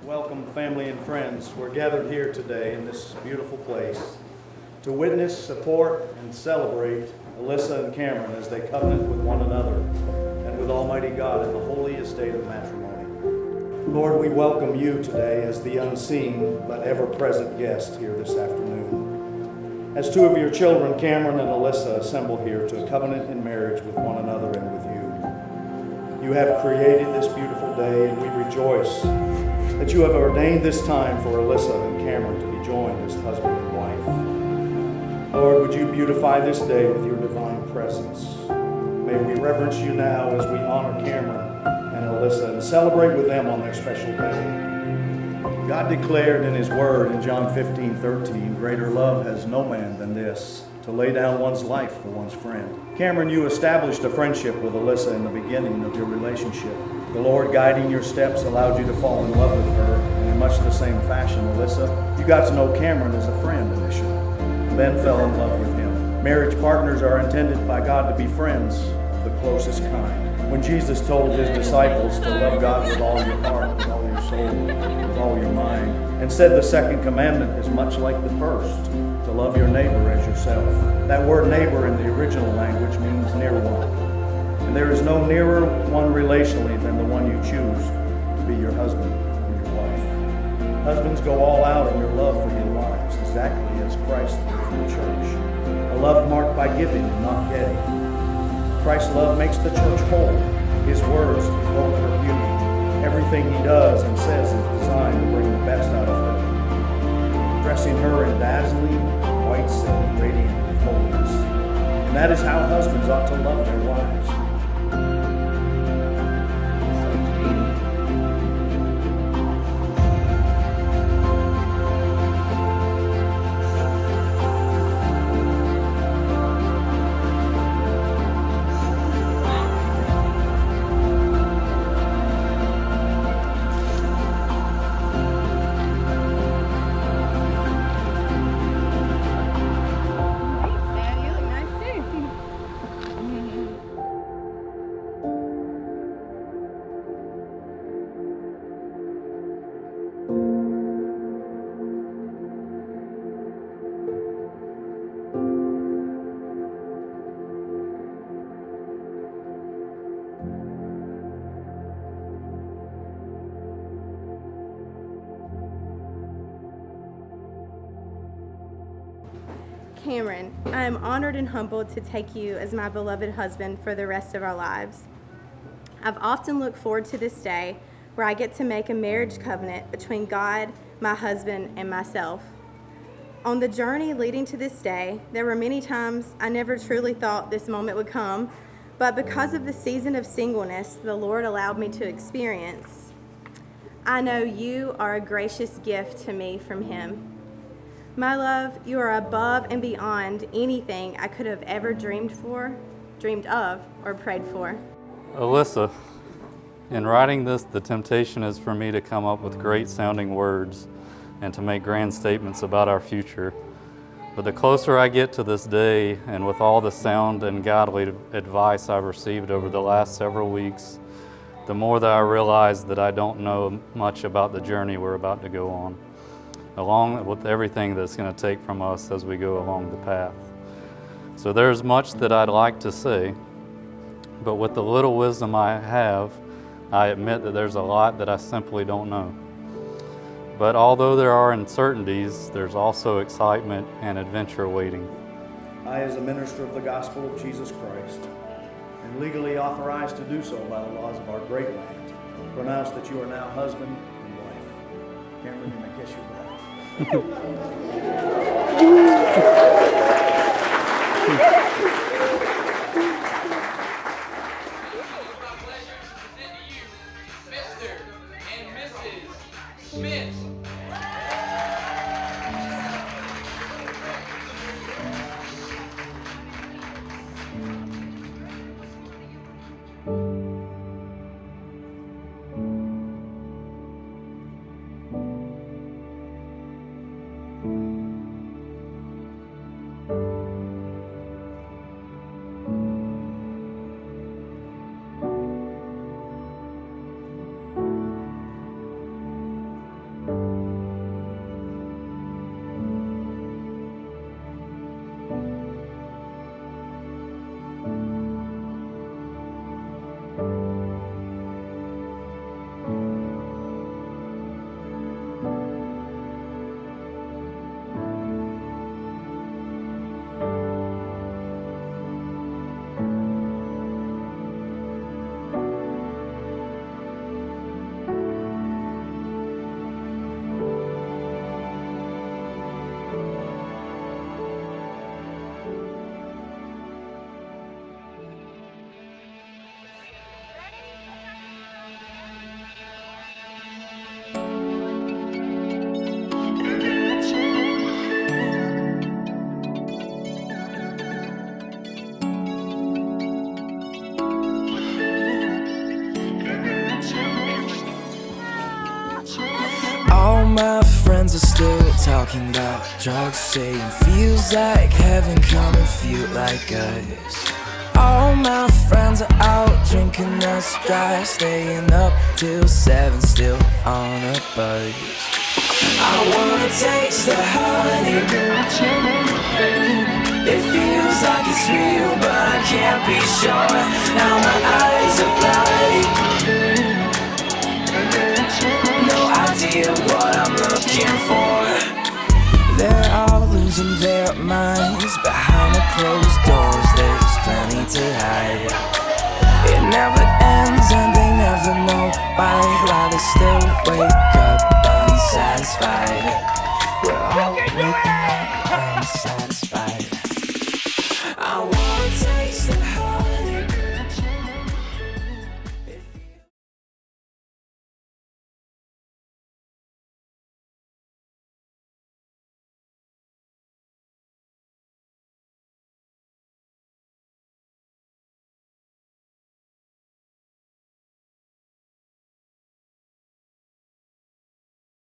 Welcome, family and friends. We're gathered here today in this beautiful place to witness, support, and celebrate Alyssa and Cameron as they covenant with one another and with Almighty God in the holy estate of matrimony. Lord, we welcome you today as the unseen but ever-present guest here this afternoon. As two of your children, Cameron and Alyssa, assemble here to covenant in marriage with one another and with you. You have created this beautiful day, and we rejoice that you have ordained this time for Alyssa and Cameron to be joined as husband and wife. Lord, would you beautify this day with your divine presence? May we reverence you now as we honor Cameron and Alyssa and celebrate with them on their special day. God declared in his word in John 15:13, greater love has no man than this, to lay down one's life for one's friend. Cameron, you established a friendship with Alyssa in the beginning of your relationship. The Lord, guiding your steps, allowed you to fall in love with her, and in much the same fashion, Alyssa, you got to know Cameron as a friend initially, then fell in love with him. Marriage partners are intended by God to be friends of the closest kind. When Jesus told his disciples to love God with all your heart, with all your soul, with all your mind, and said the second commandment is much like the first, to love your neighbor as yourself. That word neighbor in the original language means near one. And there is no nearer one relationally than the one you choose to be your husband or your wife. Husbands, go all out in your love for your wives, exactly as Christ did for the church. A love marked by giving and not getting. Christ's love makes the church whole. His words evoke her beauty. Everything he does and says is designed to bring the best out of her, dressing her in dazzling white silk, radiant with holiness. And that is how husbands ought to love their wives. Cameron, I am honored and humbled to take you as my beloved husband for the rest of our lives. I've often looked forward to this day where I get to make a marriage covenant between God, my husband, and myself. On the journey leading to this day, there were many times I never truly thought this moment would come, but because of the season of singleness the Lord allowed me to experience, I know you are a gracious gift to me from Him. My love, you are above and beyond anything I could have ever dreamed of, or prayed for. Alyssa, in writing this, the temptation is for me to come up with great sounding words and to make grand statements about our future. But the closer I get to this day, and with all the sound and godly advice I've received over the last several weeks, the more that I realize that I don't know much about the journey we're about to go on, along with everything that's going to take from us as we go along the path. So there's much that I'd like to say, but with the little wisdom I have, I admit that there's a lot that I simply don't know. But although there are uncertainties, there's also excitement and adventure waiting. I, as a minister of the gospel of Jesus Christ, and legally authorized to do so by the laws of our great land, pronounce that you are now husband and wife. Cameron, you may kiss your bride. Mr. and Mrs. Smith. my friends are still talking about drugs, saying feels like heaven, come and feel like us. All my friends are out drinking us dry, staying up till 7, still on a buzz. I wanna taste the honey. It feels like it's real, but I can't be sure. Now my eyes are bloody. No idea what I'm looking for. They're all losing their minds behind the closed doors. There's plenty to hide. It never ends and they never know why they still wake up unsatisfied. We're all waking up unsatisfied.